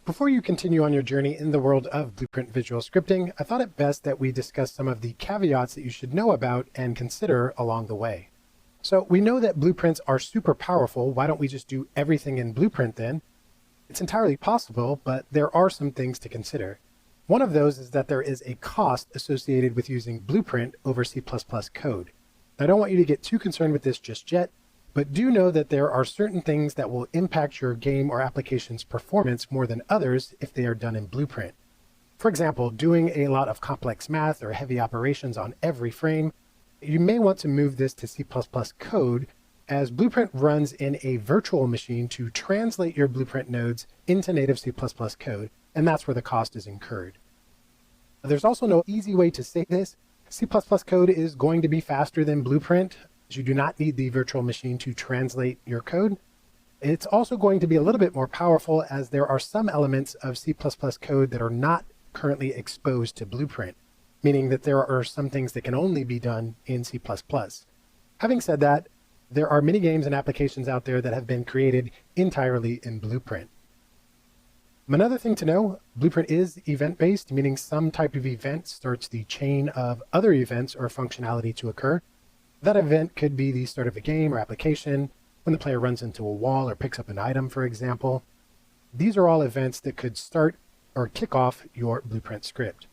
Before you continue on your journey in the world of Blueprint visual scripting, I thought it best that we discuss some of the caveats that you should know about and consider along the way. So we know that blueprints are super powerful. Why don't we just do everything in Blueprint then? It's entirely possible, but there are some things to consider. One of those is that there is a cost associated with using Blueprint over C++ code. I don't want you to get too concerned with this just yet, but do know that there are certain things that will impact your game or application's performance more than others if they are done in Blueprint. For example, doing a lot of complex math or heavy operations on every frame, you may want to move this to C++ code, as Blueprint runs in a virtual machine to translate your Blueprint nodes into native C++ code, and that's where the cost is incurred. There's also no easy way to say this. C++ code is going to be faster than Blueprint. You do not need the virtual machine to translate your code. It's also going to be a little bit more powerful, as there are some elements of C++ code that are not currently exposed to Blueprint, meaning that there are some things that can only be done in C++. Having said that, there are many games and applications out there that have been created entirely in Blueprint. Another thing to know, Blueprint is event-based, meaning some type of event starts the chain of other events or functionality to occur. That event could be the start of a game or application, when the player runs into a wall or picks up an item, for example. These are all events that could start or kick off your Blueprint script.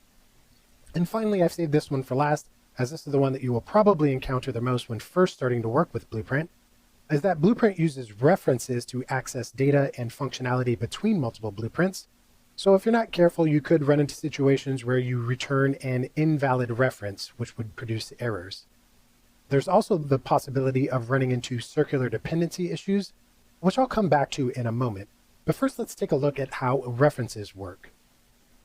And finally, I've saved this one for last, as this is the one that you will probably encounter the most when first starting to work with Blueprint, is that Blueprint uses references to access data and functionality between multiple blueprints. So if you're not careful, you could run into situations where you return an invalid reference, which would produce errors. There's also the possibility of running into circular dependency issues, which I'll come back to in a moment. But first, let's take a look at how references work.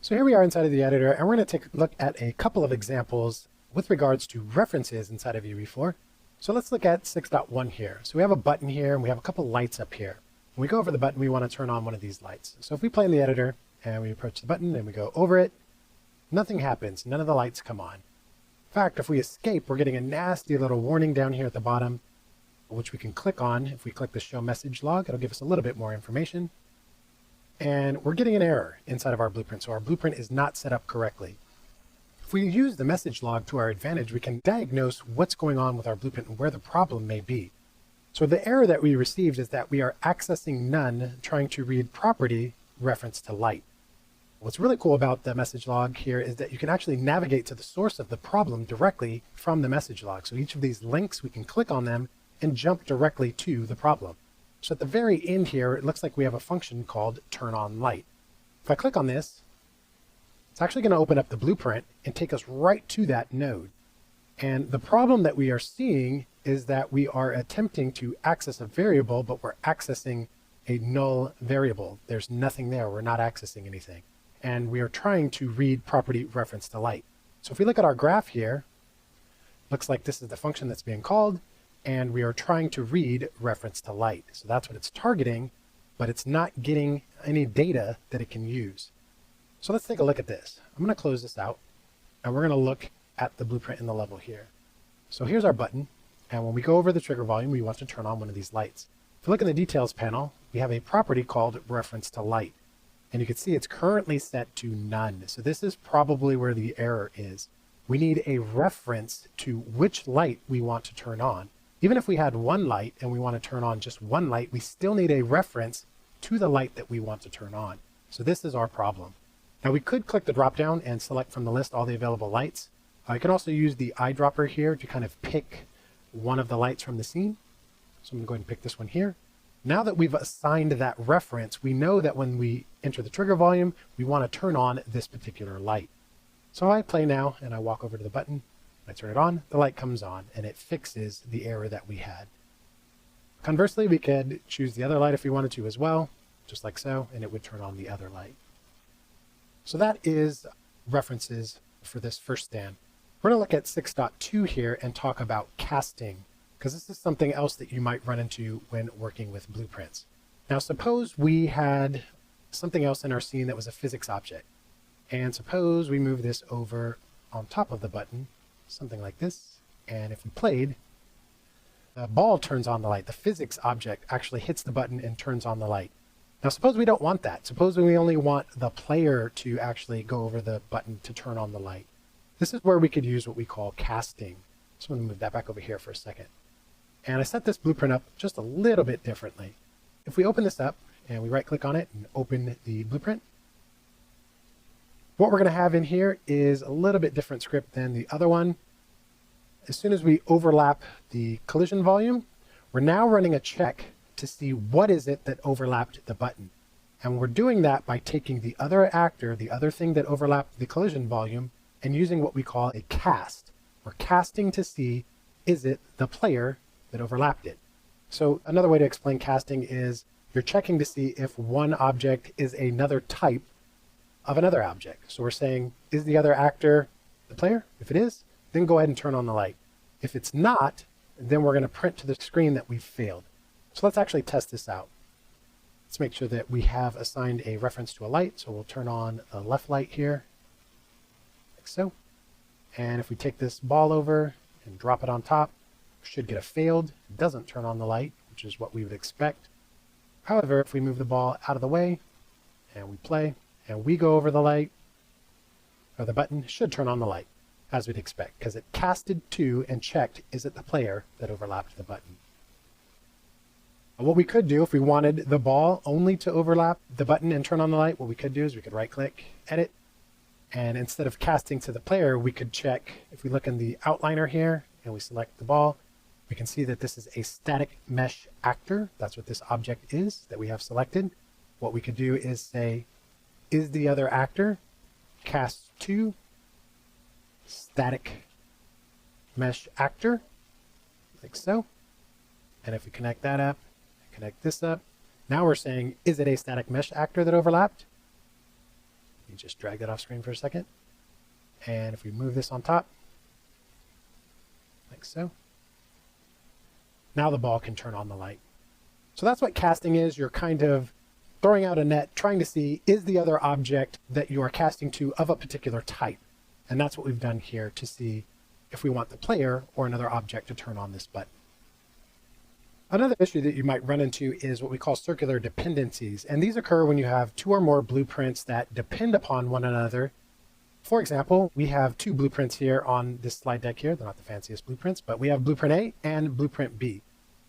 So here we are inside of the editor, and we're going to take a look at a couple of examples with regards to references inside of UE4. So let's look at 6.1 here. So we have a button here, and we have a couple lights up here. When we go over the button, we want to turn on one of these lights. So if we play in the editor, and we approach the button, and we go over it, nothing happens. None of the lights come on. In fact, if we escape, we're getting a nasty little warning down here at the bottom, which we can click on. If we click the show message log, it'll give us a little bit more information. And we're getting an error inside of our blueprint. So our blueprint is not set up correctly. If we use the message log to our advantage, we can diagnose what's going on with our blueprint and where the problem may be. So the error that we received is that we are accessing none, trying to read property reference to light. What's really cool about the message log here is that you can actually navigate to the source of the problem directly from the message log. So each of these links, we can click on them and jump directly to the problem. So at the very end here, it looks like we have a function called turn on light. If I click on this, it's actually going to open up the blueprint and take us right to that node. And the problem that we are seeing is that we are attempting to access a variable, but we're accessing a null variable. There's nothing there. We're not accessing anything. And we are trying to read property reference to light. So if we look at our graph here, looks like this is the function that's being called, and we are trying to read reference to light. So that's what it's targeting, but it's not getting any data that it can use. So let's take a look at this. I'm going to close this out, and we're going to look at the blueprint in the level here. So here's our button, and when we go over the trigger volume, we want to turn on one of these lights. If we look in the details panel, we have a property called reference to light. And you can see it's currently set to none. So this is probably where the error is. We need a reference to which light we want to turn on. Even if we had one light and we want to turn on just one light, we still need a reference to the light that we want to turn on. So this is our problem. Now we could click the drop down and select from the list all the available lights. You can also use the eyedropper here to kind of pick one of the lights from the scene. So I'm going to go ahead and pick this one here. Now that we've assigned that reference, we know that when we enter the trigger volume, we want to turn on this particular light. So I play now and I walk over to the button, I turn it on, the light comes on, and it fixes the error that we had. Conversely, we could choose the other light if we wanted to as well, just like so, and it would turn on the other light. So that is references for this first stand. We're going to look at 6.2 here and talk about casting, because this is something else that you might run into when working with blueprints. Now, suppose we had something else in our scene that was a physics object. And suppose we move this over on top of the button, something like this. And if we played, the ball turns on the light. The physics object actually hits the button and turns on the light. Now, suppose we don't want that. Suppose we only want the player to actually go over the button to turn on the light. This is where we could use what we call casting. So I'm going to move that back over here for a second. And I set this blueprint up just a little bit differently. If we open this up and we right click on it and open the blueprint, what we're going to have in here is a little bit different script than the other one. As soon as we overlap the collision volume, we're now running a check to see what is it that overlapped the button. And we're doing that by taking the other actor, the other thing that overlapped the collision volume, and using what we call a cast. We're casting to see, is it the player that overlapped it? So another way to explain casting is you're checking to see if one object is another type of another object. So we're saying, is the other actor the player? If it is, then go ahead and turn on the light. If it's not, then we're going to print to the screen that we've failed. So let's actually test this out. Let's make sure that we have assigned a reference to a light. So we'll turn on the left light here, like so. And if we take this ball over and drop it on top, we should get a failed. It doesn't turn on the light, which is what we would expect. However, if we move the ball out of the way and we play and we go over the light, or the button should turn on the light, as we'd expect, because it casted to and checked, is it the player that overlapped the button? What we could do if we wanted the ball only to overlap the button and turn on the light, what we could do is we could right click, edit, and instead of casting to the player, we could check, if we look in the outliner here and we select the ball, we can see that this is a static mesh actor. That's what this object is that we have selected. What we could do is say, is the other actor cast to static mesh actor, like so. And if we connect that up, connect this up, now we're saying, is it a static mesh actor that overlapped? You just drag that off screen for a second. And if we move this on top, like so, now the ball can turn on the light. So that's what casting is. You're kind of throwing out a net, trying to see, is the other object that you are casting to of a particular type? And that's what we've done here to see if we want the player or another object to turn on this button. Another issue that you might run into is what we call circular dependencies. And these occur when you have two or more blueprints that depend upon one another. For example, we have two blueprints here on this slide deck here. They're not the fanciest blueprints, but we have blueprint A and blueprint B.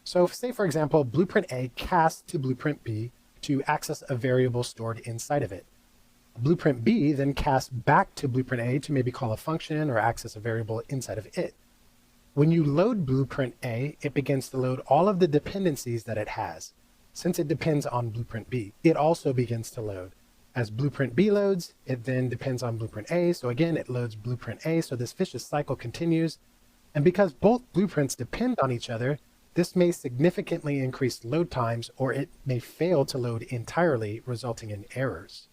So say, for example, blueprint A casts to blueprint B to access a variable stored inside of it. Blueprint B then casts back to blueprint A to maybe call a function or access a variable inside of it. When you load blueprint A, it begins to load all of the dependencies that it has. Since it depends on blueprint B, it also begins to load. As blueprint B loads, it then depends on blueprint A. So again, it loads blueprint A. So this vicious cycle continues. And because both blueprints depend on each other, this may significantly increase load times, or it may fail to load entirely, resulting in errors.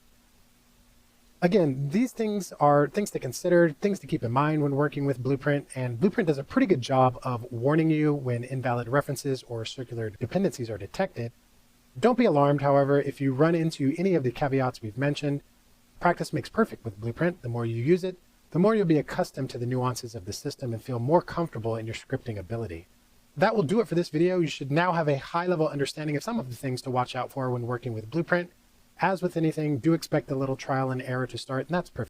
Again, these things are things to consider, things to keep in mind when working with Blueprint, and Blueprint does a pretty good job of warning you when invalid references or circular dependencies are detected. Don't be alarmed, however, if you run into any of the caveats we've mentioned. Practice makes perfect with Blueprint. The more you use it, the more you'll be accustomed to the nuances of the system and feel more comfortable in your scripting ability. That will do it for this video. You should now have a high-level understanding of some of the things to watch out for when working with Blueprint. As with anything, do expect a little trial and error to start, and that's perfect.